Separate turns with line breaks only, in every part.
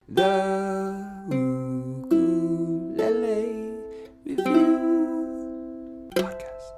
The Ukulele Review Podcast.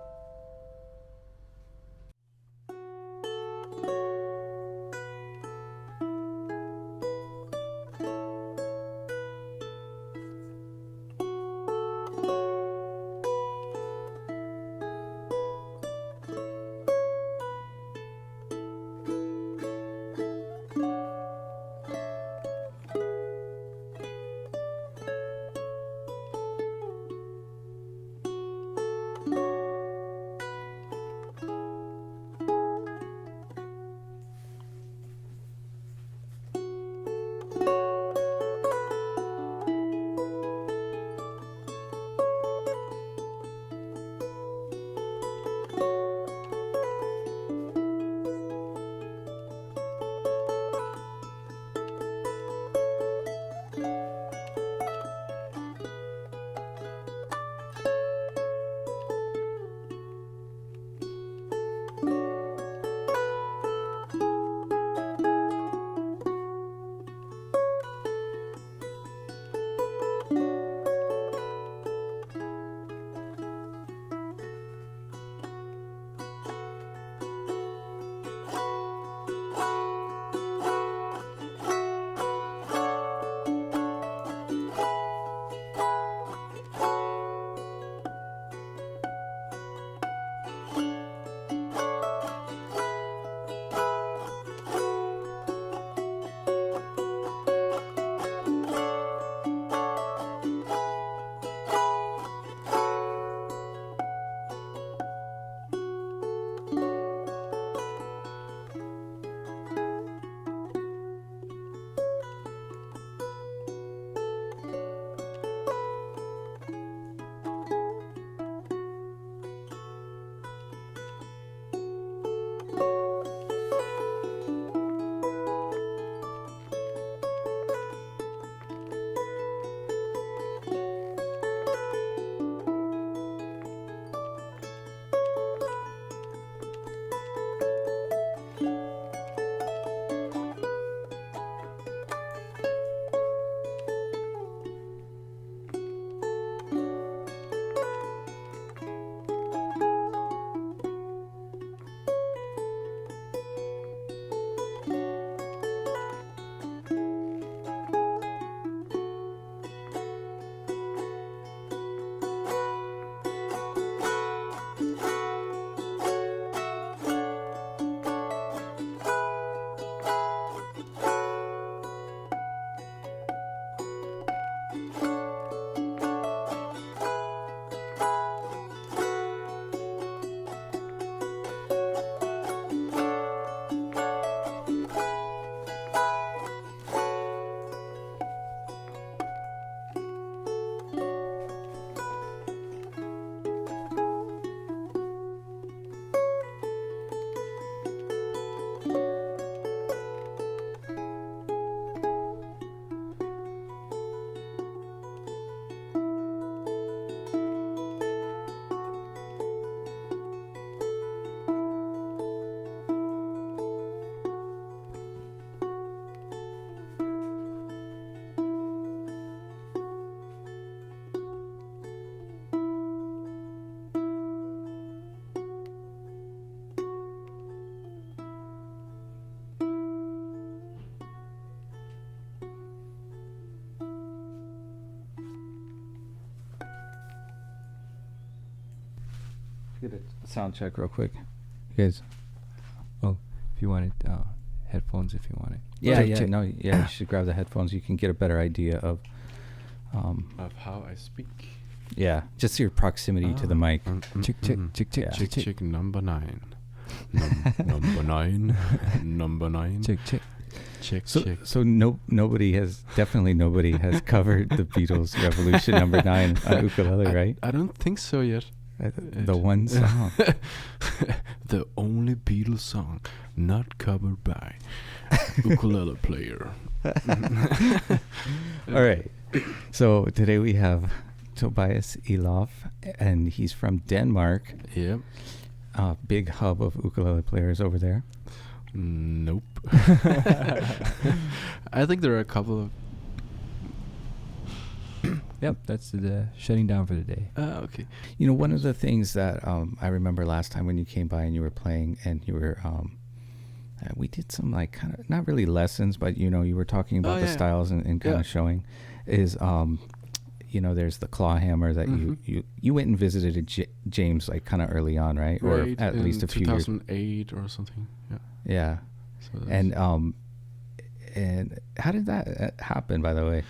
Get a sound check real quick. You guys. Oh, if you wanted headphones, if you wanted. Yeah, you should grab the headphones. You can get a better idea of
how I speak.
Yeah, just your proximity to the mic.
Check number 9. Number 9. Number 9. Check.
So nobody has covered the Beatles' Revolution number 9 on ukulele, right?
I don't think so yet.
The one song.
The only Beatles song not covered by ukulele player.
All right. So today we have Tobias Elof, and he's from Denmark.
Yep.
Big hub of ukulele players over there.
Nope. I think there are a couple of
Yep, that's the shutting down for the day.
Okay.
You know, one of the things that I remember last time when you came by and you were playing and you were, we did some like kind of, not really lessons, but you know, you were talking about the styles and kind of showing is, you know, there's the Clawhammer that you went and visited James like kind of early on, right? Or at least a few years.
2008 or something. Yeah.
Yeah. So and how did that happen, by the way?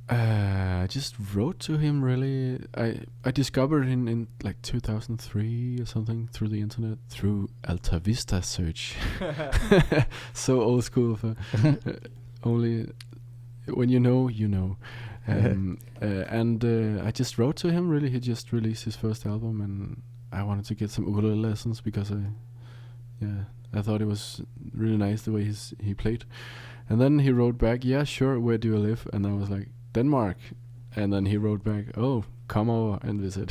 I just wrote to him. Really, I discovered him in like 2003 or something through the internet, through Alta Vista search. So old school. Only when you know, you know. And I just wrote to him. Really, he just released his first album, and I wanted to get some ukulele lessons because I thought it was really nice the way he played. And then he wrote back, "Yeah, sure. Where do you live?" And I was like, "Denmark." And then he wrote back, "Oh, come over and visit."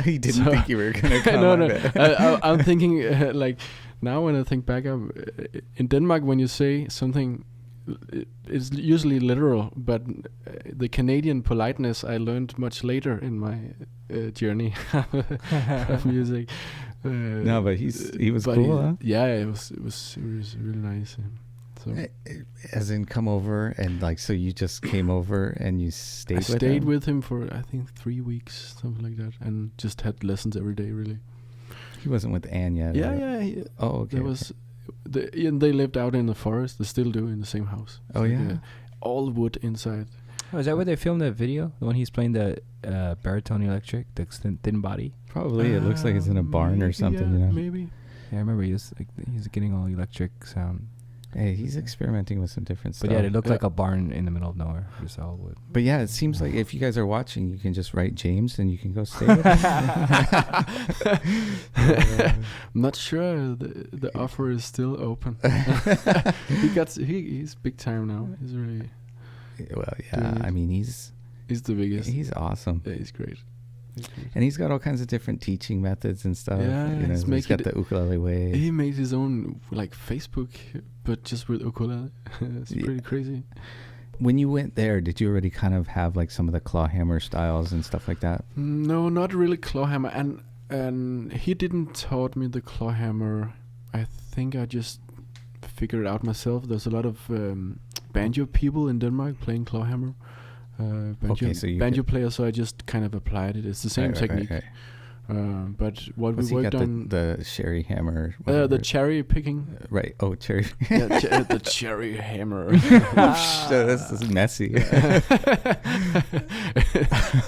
He didn't think you were gonna come.
No. I'm thinking like now when I think back, in Denmark when you say something, it's usually literal, but the Canadian politeness I learned much later in my journey of music.
No, but he was cool, huh?
Yeah, it was really nice. So
as in come over and like, so you just came over and you stayed with him? I
stayed with him for I think 3 weeks, something like that, and just had lessons every day. Really.
He wasn't with Anne yet.
Yeah.
Okay.
There was. They lived out in the forest. They still do in the same house.
Oh, yeah.
All wood inside.
Oh, is that where they filmed that video? The one he's playing the baritone electric, the thin body? Probably. It looks like it's in a barn or something.
Yeah,
you know?
Maybe.
Yeah, I remember he's getting all electric sound. Hey, he's experimenting with some different stuff. But yeah, it looked like a barn in the middle of nowhere. Just all wood. But yeah, it seems like if you guys are watching, you can just write James and you can go stay with him.
I'm not sure the offer is still open. He's big time now. He's really.
Well, yeah. I mean, he's
the biggest.
He's awesome.
Yeah, he's great.
And he's got all kinds of different teaching methods and stuff.
Yeah,
you know, he's got the ukulele way.
He made his own like Facebook, but just with ukulele. It's pretty crazy.
When you went there, did you already kind of have like some of the Clawhammer styles and stuff like that?
No, not really Clawhammer. And he didn't taught me the Clawhammer. I think I just figured it out myself. There's a lot of banjo people in Denmark playing Clawhammer. Banjo player, so I just kind of applied it. It's the same technique. Right. But what we worked on
the sherry hammer,
the cherry picking,
right? Oh, cherry.
The cherry hammer.
This is messy.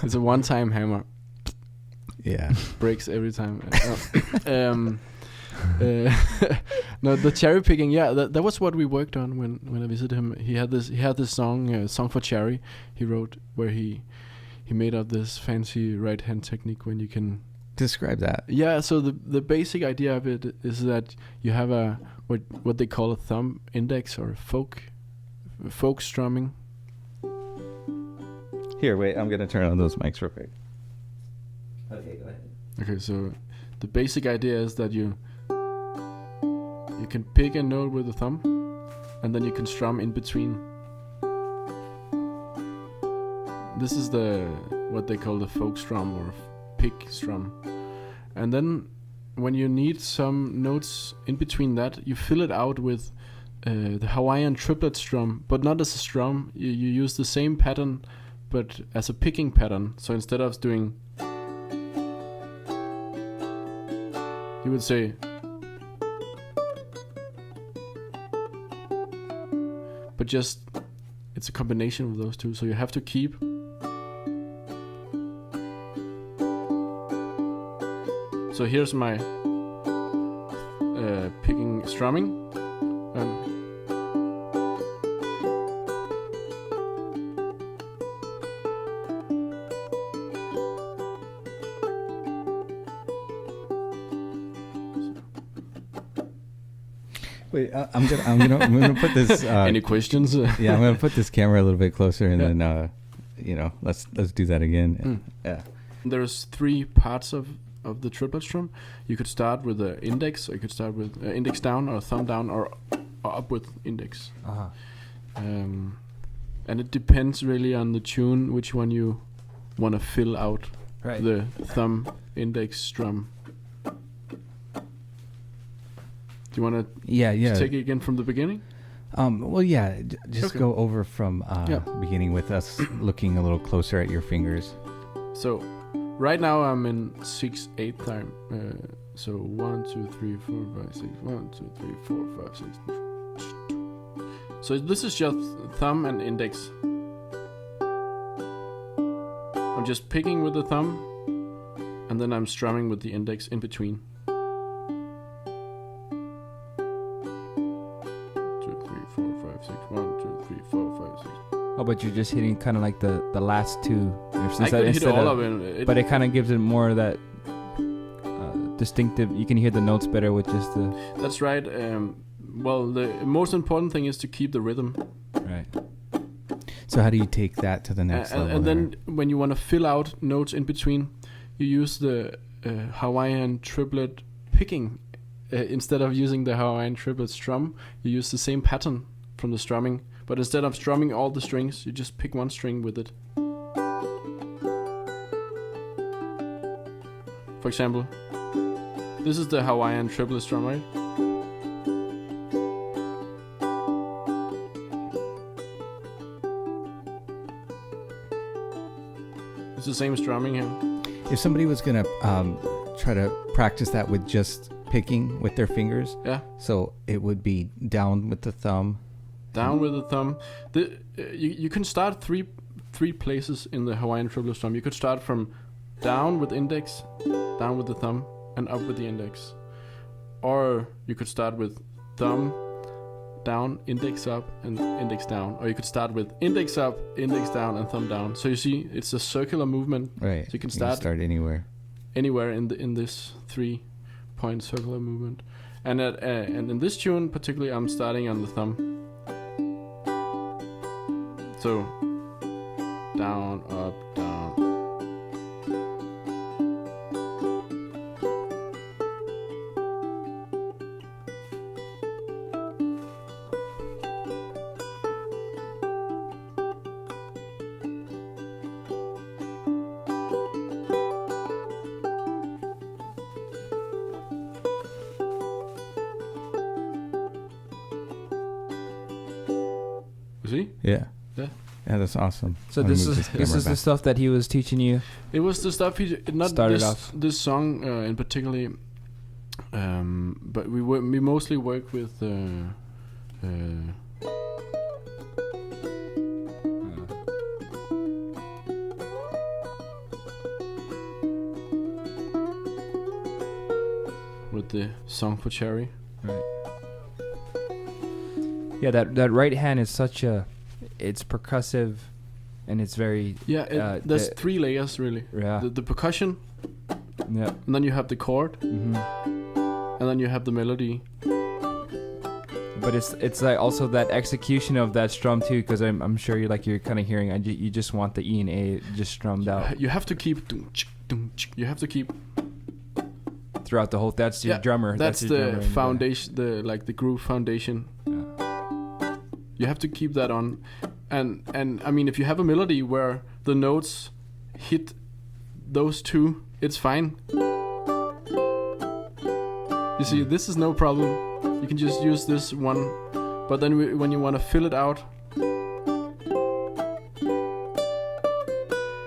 It's a one-time hammer.
Yeah,
breaks every time. No, the cherry picking. Yeah, that was what we worked on when I visited him. He had this song for Cherry. He wrote where he made up this fancy right hand technique when you can
describe that.
Yeah, so the basic idea of it is that you have a what they call a thumb index or folk strumming.
Here, wait, I'm gonna turn on those mics real quick. Okay, go ahead.
Okay, so the basic idea is that you can pick a note with the thumb, and then you can strum in between. This is what they call the folk strum or pick strum. And then when you need some notes in between that, you fill it out with the Hawaiian triplet strum, but not as a strum. You use the same pattern, but as a picking pattern. So instead of doing, you would say, but just it's a combination of those two. So you have to keep. So here's my picking strumming.
Wait, I'm gonna put this.
Any questions?
Yeah, I'm gonna put this camera a little bit closer, and then let's do that again. Yeah.
There's 3 parts of the triplet strum. You could start with the index, or you could start with index down, or thumb down, or up with index.
Uh-huh.
And it depends really on the tune which one you want to fill out the thumb index strum. Do you want to take it again from the beginning?
Well, yeah, just go over from beginning with us looking a little closer at your fingers.
So, right now I'm in 6/8 time. So 1, 2, 3, 4, 5, 6. 1, 2, 3, 4, 5, 6. So this is just thumb and index. I'm just picking with the thumb, and then I'm strumming with the index in between. 2, 3, 4, 5, 6. 1, 2, 3, 4, 5, 6.
Oh, but you're just hitting kind of like the last two.
I could hit all of it.
But it kind of gives it more of that distinctive. You can hear the notes better with just the.
That's right. Well, the most important thing is to keep the rhythm.
Right. So how do you take that to the next level?
And then when you want to fill out notes in between, you use the Hawaiian triplet picking. Instead of using the Hawaiian triplet strum, you use the same pattern from the strumming. But instead of strumming all the strings, you just pick one string with it. For example, this is the Hawaiian triplet strum, right? It's the same strumming here.
If somebody was gonna try to practice that with just picking with their fingers, so it would be down with the thumb.
Down with the thumb. You can start three places in the Hawaiian triplet strum. You could start from down with index, down with the thumb, and up with the index. Or you could start with thumb down, index up, and index down. Or you could start with index up, index down, and thumb down. So you see, it's a circular movement.
Right.
So you can start
anywhere.
Anywhere in this 3-point circular movement. And in this tune particularly, I'm starting on the thumb. So down, up, down. See?
Yeah. Yeah, that's awesome.
So this is the stuff that he was teaching you.
It was the stuff he not
started off.
This song in particular, but we mostly work with the song for Cherry.
Right. Yeah, that right hand is it's percussive, and it's very...
Yeah, there's 3 layers, really.
Yeah.
The percussion,
yeah,
and then you have the chord,
mm-hmm,
and then you have the melody.
But it's like also that execution of that strum too, because I'm sure you're kind of hearing, you just want the E and A just strummed out.
You have to keep... You have to keep...
Throughout the whole... That's your drummer.
That's the foundation, the groove foundation.
Yeah.
You have to keep that on. And I mean, if you have a melody where the notes hit those two, it's fine. You see, this is no problem. You can just use this one. But then when you want to fill it out,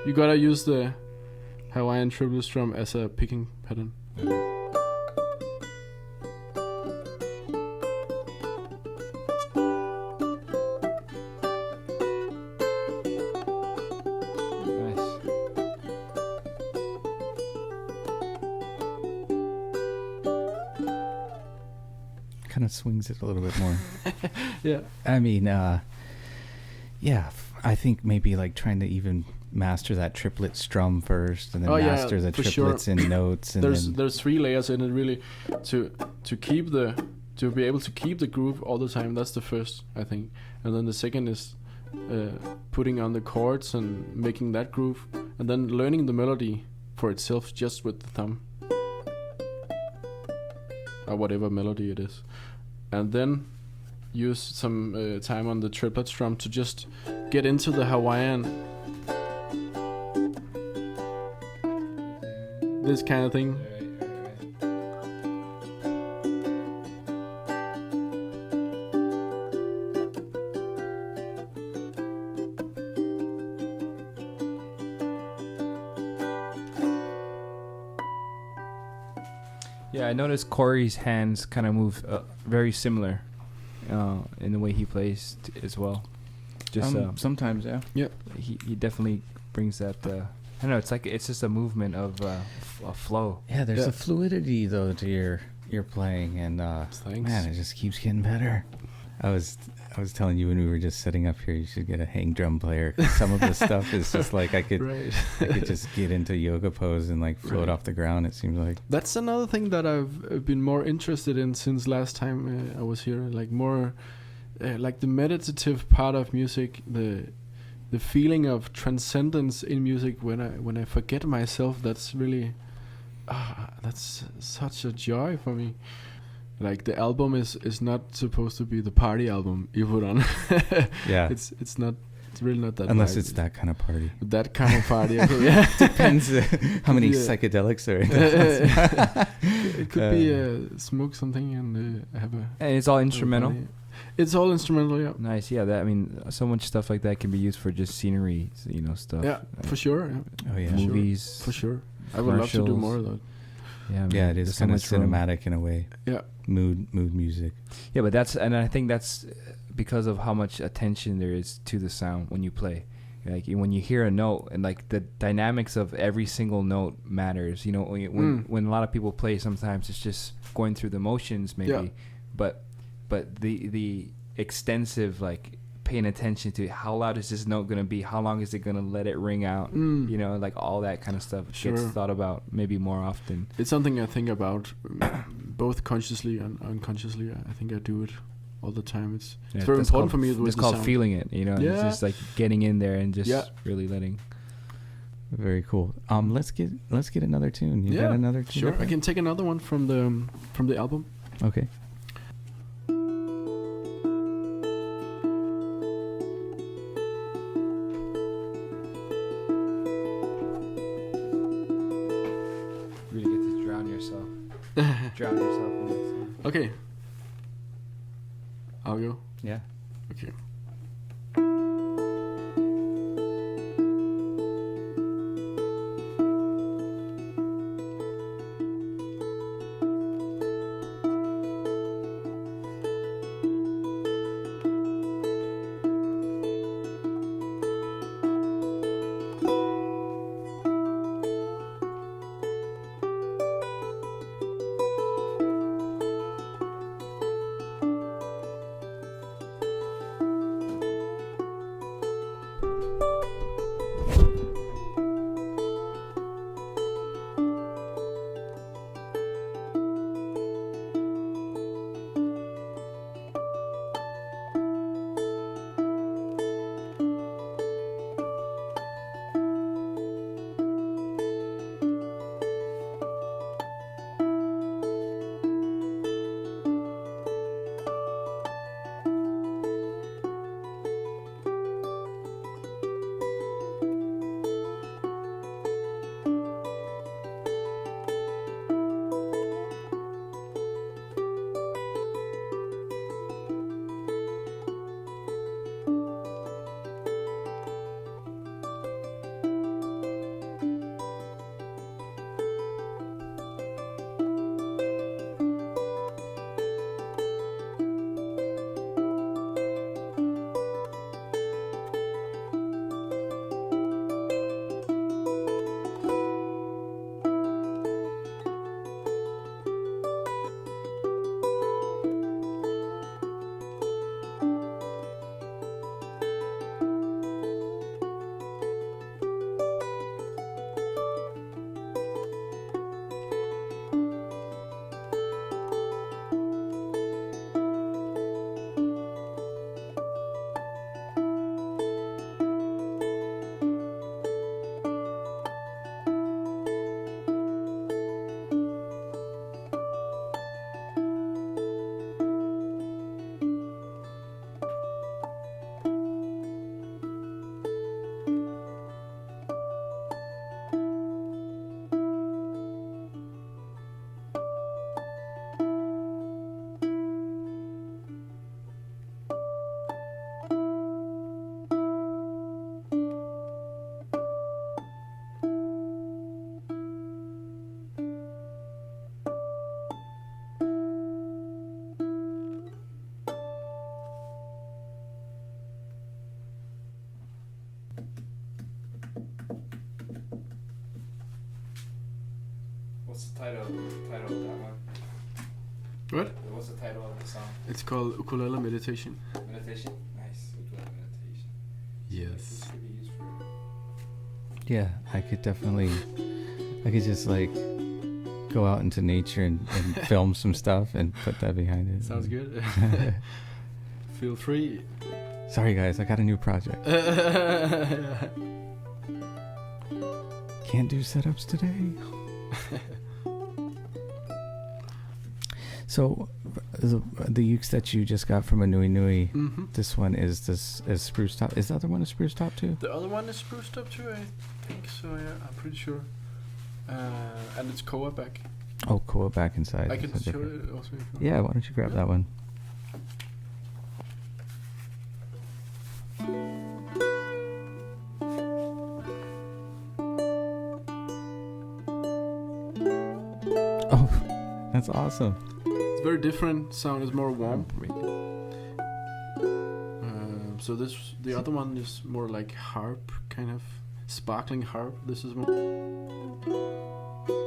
you gotta use the Hawaiian triplet strum as a picking pattern.
Kind of swings it a little bit more.
Yeah.
I mean, I think maybe like trying to even master that triplet strum first, and then master the triplets in notes. And
there's 3 layers in it, really, to be able to keep the groove all the time. That's the first, I think, and then the second is putting on the chords and making that groove, and then learning the melody for itself just with the thumb. Or whatever melody it is, and then use some time on the triplet strum to just get into the Hawaiian this kind of thing.
Yeah, I noticed Corey's hands kind of move very similar in the way he plays as well. Just
sometimes, yeah.
Yep.
He definitely brings that. I don't know. It's just a movement of a flow.
Yeah, there's a fluidity though to your playing, and man, it just keeps getting better. I was telling you when we were just setting up here, you should get a hang drum player. Some of the stuff is just like I could just get into yoga pose and like float off the ground. It seems like
that's another thing that I've been more interested in since last time I was here. Like more, like the meditative part of music, the feeling of transcendence in music when I forget myself. That's really, that's such a joy for me. Like the album is not supposed to be the party album you put on.
Yeah,
it's not. It's really not that.
Unless it's that kind of party.
That kind of party. Yeah,
depends how many psychedelics are in
it. It could be smoke something and have a.
And it's all instrumental.
It's all instrumental. Yeah.
Nice. Yeah. That, I mean, so much stuff like that can be used for just scenery. Stuff.
Yeah, for sure. Yeah.
Oh yeah.
Movies.
For sure. I would love to do more of that.
Yeah, man,
yeah, it is kind of cinematic in a way.
Yeah,
mood music.
Yeah, but I think that's because of how much attention there is to the sound when you play. Like when you hear a note and like the dynamics of every single note matters. When a lot of people play, sometimes it's just going through the motions, maybe. Yeah. But the extensive like paying attention to how loud is this note going to be, how long is it going to let it ring out, like all that kind of stuff gets thought about maybe more often.
It's something I think about both consciously and unconsciously. I think I do it all the time. It's very important for me.
It's called sound. Feeling it,
Yeah.
It's just like getting in there and just really letting.
Very cool. Let's get another tune. You got another tune?
Sure, I can take another one from the album.
Okay.
Drown yourself in this.
Okay. I'll go.
Yeah.
Okay.
What's the title of that one?
What?
What's the title of the song?
It's called Ukulele Meditation.
Meditation? Nice. Ukulele meditation.
Yes.
Yeah, I could just like go out into nature and film some stuff and put that behind it.
Sounds good. Feel free.
Sorry guys, I got a new project. Can't do setups today. So the ukes that you just got from a Nui Nui, this one is spruce top. Is the other one a spruce top too?
The other one is spruce top too, I think so, yeah, I'm pretty sure. And it's koa back.
Oh, koa back inside.
I can show it also.
Yeah, why don't you grab that one? Oh, that's awesome.
It's very different sound. It's more warm. So the other one is more like harp, kind of sparkling harp. This is more.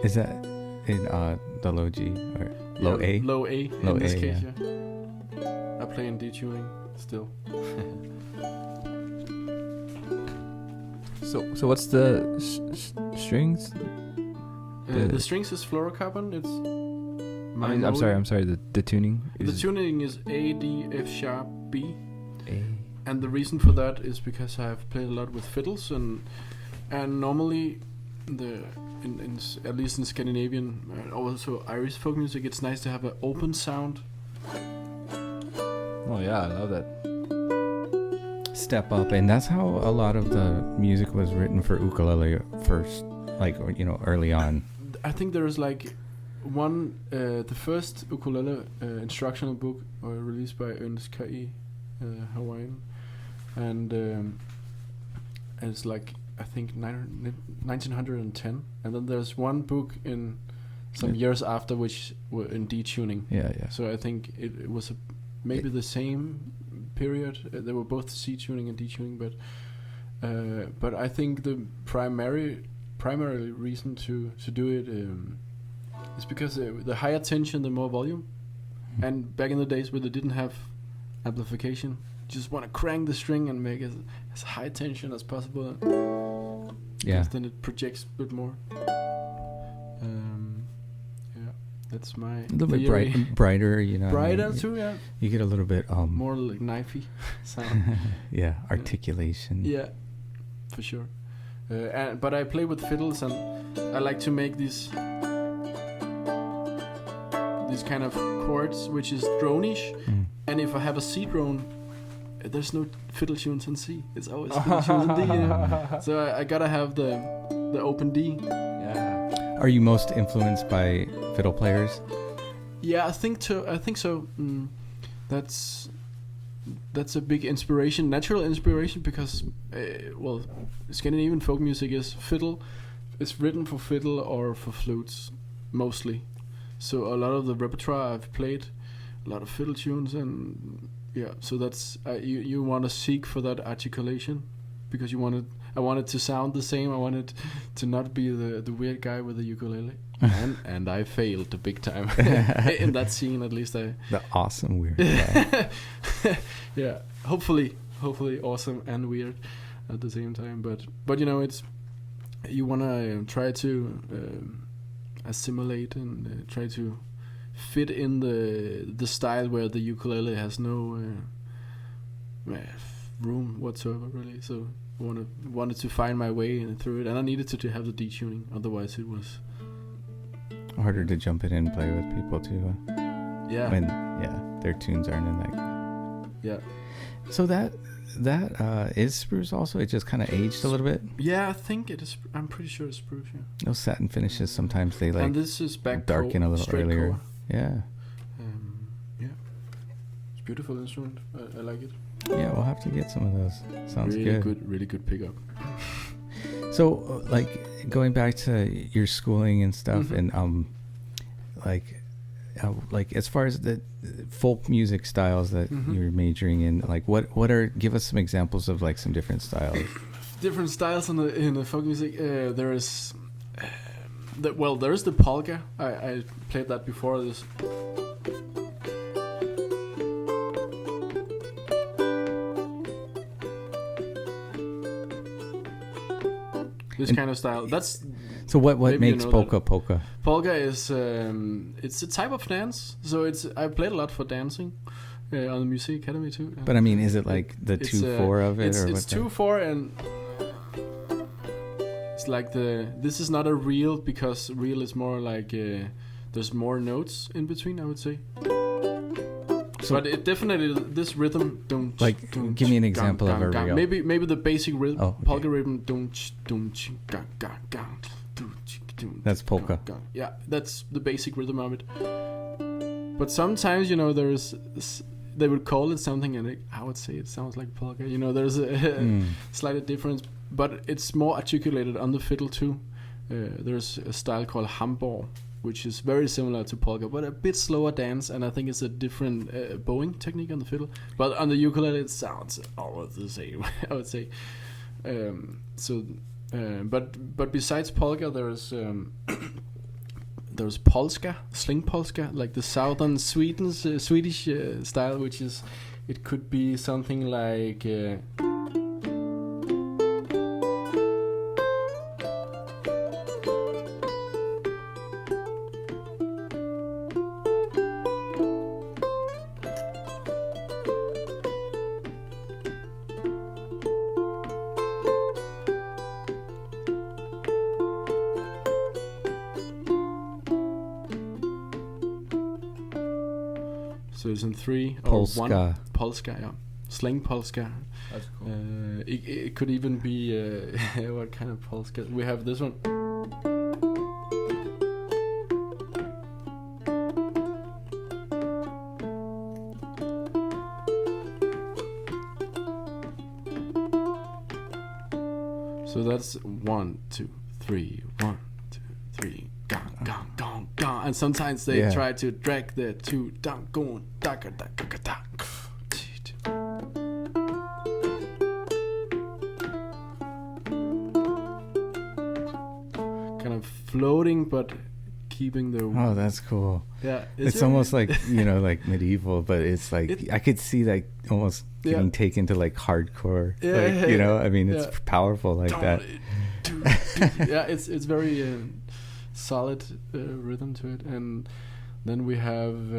Is that in the low G or low A?
Low A.
Low
in this
A,
case,
yeah.
I play in detuning still.
So what's the strings?
The strings is fluorocarbon. It's.
I'm sorry. The tuning.
The tuning is A, D, F sharp, B.
A.
And the reason for that is because I've played a lot with fiddles and normally at least in Scandinavian and also Irish folk music, it's nice to have an open sound.
Oh yeah, I love that.
Step up, and that's how a lot of the music was written for ukulele first, like early on.
I think there is like one the first ukulele instructional book released by Ernest K. Hawaiian, and it's like I think 1910, and then there's one book in some years after which were in detuning.
Yeah.
So I think it was maybe the same period. They were both C tuning and detuning, but I think the primary reason to do it is because the higher tension, the more volume, and back in the days where they didn't have amplification, just want to crank the string and make it as high tension as possible.
Yeah.
Then it projects a bit more. Yeah, that's my
a little
theory.
bit brighter,
Brighter too, yeah.
You get a little bit
more like knifey sound.
Yeah, articulation.
Yeah, for sure. But I play with fiddles, and I like to make these kind of chords, which is drone-ish. And if I have a C drone, there's no fiddle tunes in C. It's always fiddle tunes in D. So I gotta have the open D.
Yeah.
Are you most influenced by fiddle players?
Yeah, I think so. That's a big inspiration, natural inspiration, because Scandinavian folk music is fiddle. It's written for fiddle or for flutes mostly. So a lot of the repertoire I've played, a lot of fiddle tunes, and yeah. So that's you want to seek for that articulation, because I wanted to sound the same. I wanted to not be the weird guy with the ukulele, and I failed the big time in that scene. At least the
awesome weird guy.
Yeah, hopefully awesome and weird at the same time. But it's you wanna try to assimilate and try to fit in the style where the ukulele has no room whatsoever, really. So I wanted to find my way through it, and I needed to have the detuning, otherwise it was
harder to jump in and play with people too.
Yeah.
When their tunes aren't in that.
Yeah.
So that is spruce also. It just kind of aged a little bit.
Yeah, I think it is. I'm pretty sure it's spruce. Yeah.
Those satin finishes sometimes they like.
And this is back
darken a little earlier.
Core.
Yeah.
Yeah. It's a beautiful instrument. I like it.
Yeah, we'll have to get some of those. Sounds good.
Really good pickup.
So, like going back to your schooling and stuff, and like as far as the folk music styles that you're majoring in, like give us some examples of like some different styles.
Different styles in the folk music. There is there's the polka. I played that before this. This kind of style. That's
so. What makes polka polka?
Polka is it's a type of dance. So I played a lot for dancing on the Music Academy too.
But I mean, is it like the 2/4 of it, or
it's 2/4 and it's like this is not a reel because reel is more like there's more notes in between, I would say. So but it definitely this rhythm don't
like give me an example of a reel.
Maybe the basic rhythm, polka rhythm
that's polka.
Yeah, that's the basic rhythm of it. But sometimes they would call it something, and I would say it sounds like polka. There's a slight difference, but it's more articulated on the fiddle too. There's a style called Hamburg, which is very similar to polka, but a bit slower dance, and I think it's a different bowing technique on the fiddle. But on the ukulele, it sounds almost the same, I would say. But besides polka, there's polska, sling polska, like the southern Swedish style, which is, it could be something like. So it's in 3
Polska.
or 1. Polska, yeah. Sling polska.
That's cool.
It could even be what kind of polska? We have this one. So that's 1, 2, 3, 1, 2, 3. Gong, gong, gong, gong. And sometimes they try to drag the 2 down, going, da da da da da. Kind of floating, but keeping the.
Oh, that's cool.
Yeah,
it's almost like like medieval, but it's like I could see like almost getting taken to like hardcore. Yeah, I mean, it's powerful like that.
Yeah, it's very. Solid rhythm to it, and then we have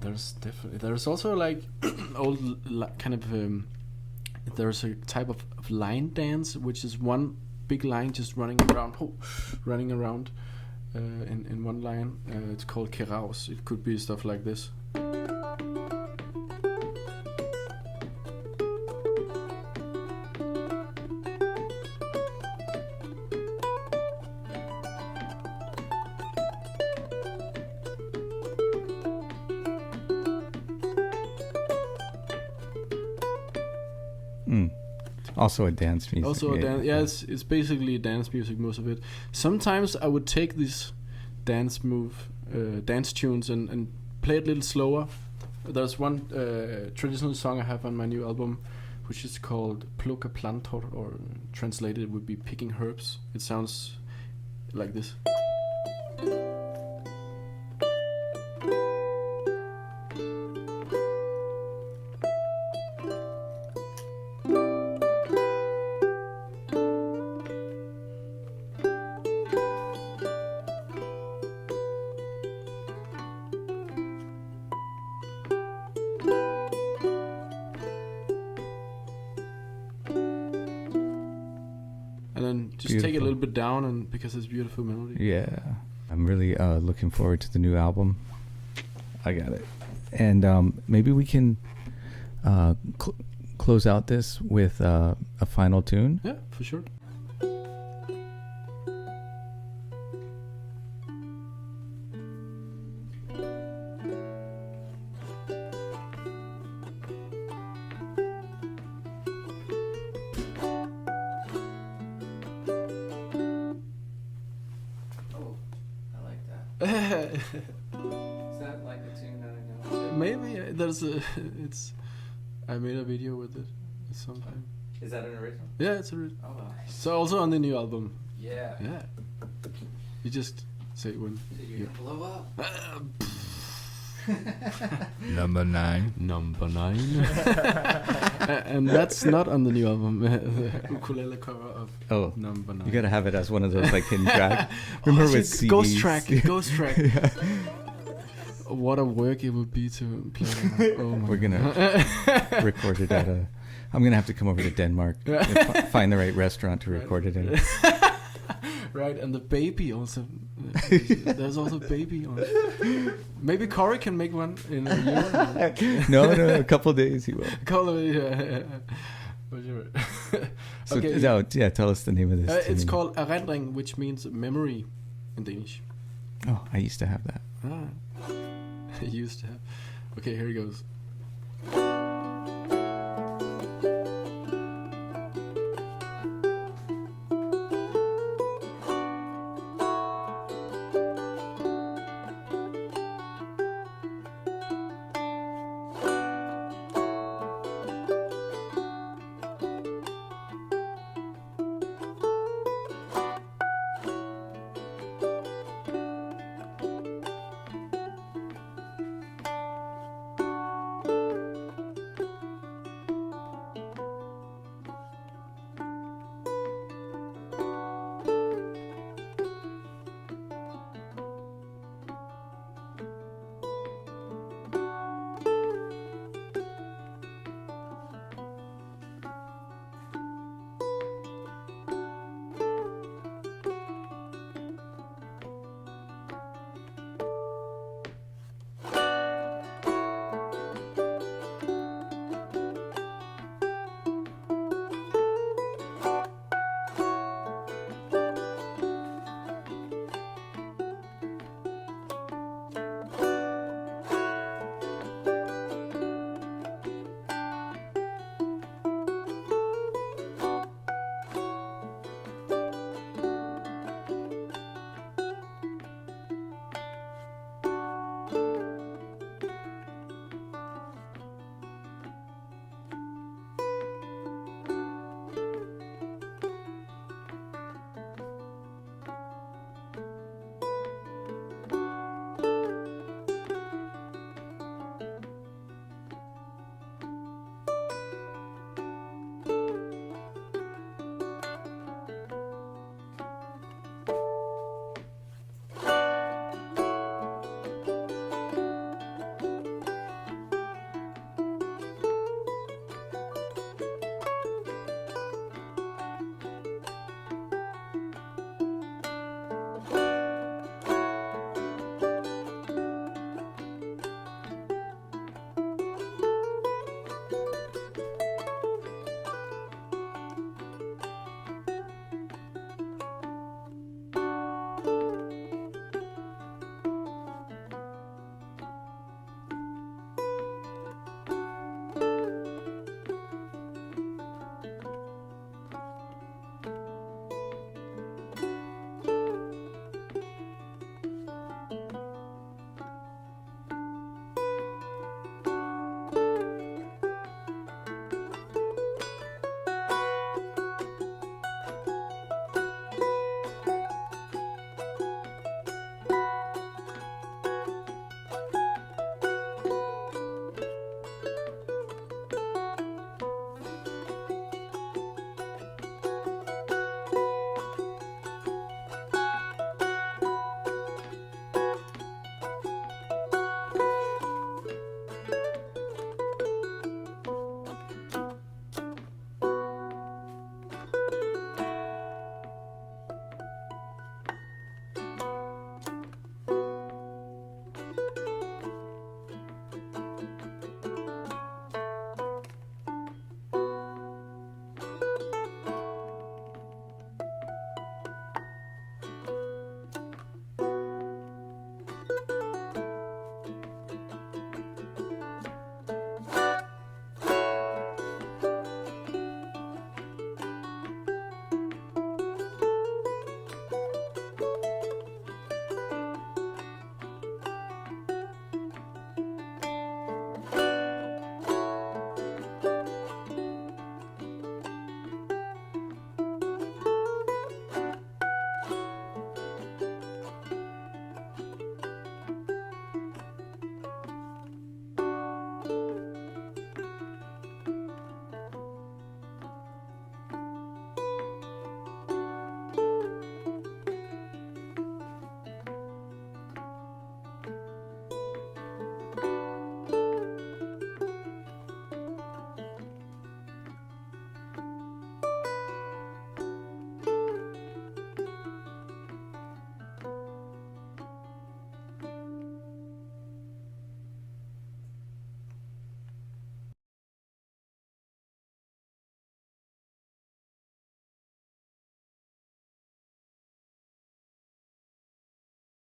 there's also like old kind of there's a type of line dance, which is one big line just running around in one line. It's called keraus. It could be stuff like this.
Also a dance music.
It's basically dance music, most of it. Sometimes I would take these dance tunes and play it a little slower. There's one traditional song I have on my new album, which is called Plukka plantor, or translated would be picking herbs. It sounds like this. And then just take it a little bit down, and because it's beautiful melody.
Yeah, I'm really looking forward to the new album. I got it, and maybe we can close out this with a final tune.
Yeah, for sure.
Is that like a tune that I know?
Maybe I made a video with it sometime.
Is that an original?
Yeah, it's original.
Oh, wow.
So also on the new album,
Yeah.
Yeah. You just say when
You're gonna blow up.
Number 9.
Number 9. And that's not on the new album. The ukulele cover of Number 9.
You gotta have it as one of those like hidden tracks. Remember with CDs?
Ghost track. Ghost track. What a work it would be to play that. Oh my
We're gonna record it at a... I'm gonna have to come over to Denmark and find the right restaurant to record it in.
Right, and the baby also. There's also baby on it. Maybe Corey can make one in a year.
No, a couple days he will. So,
okay.
No, yeah, tell us the name of this.
It's called erindring, which means memory in Danish.
Oh, I used to have that.
You used to have. Okay, here he goes.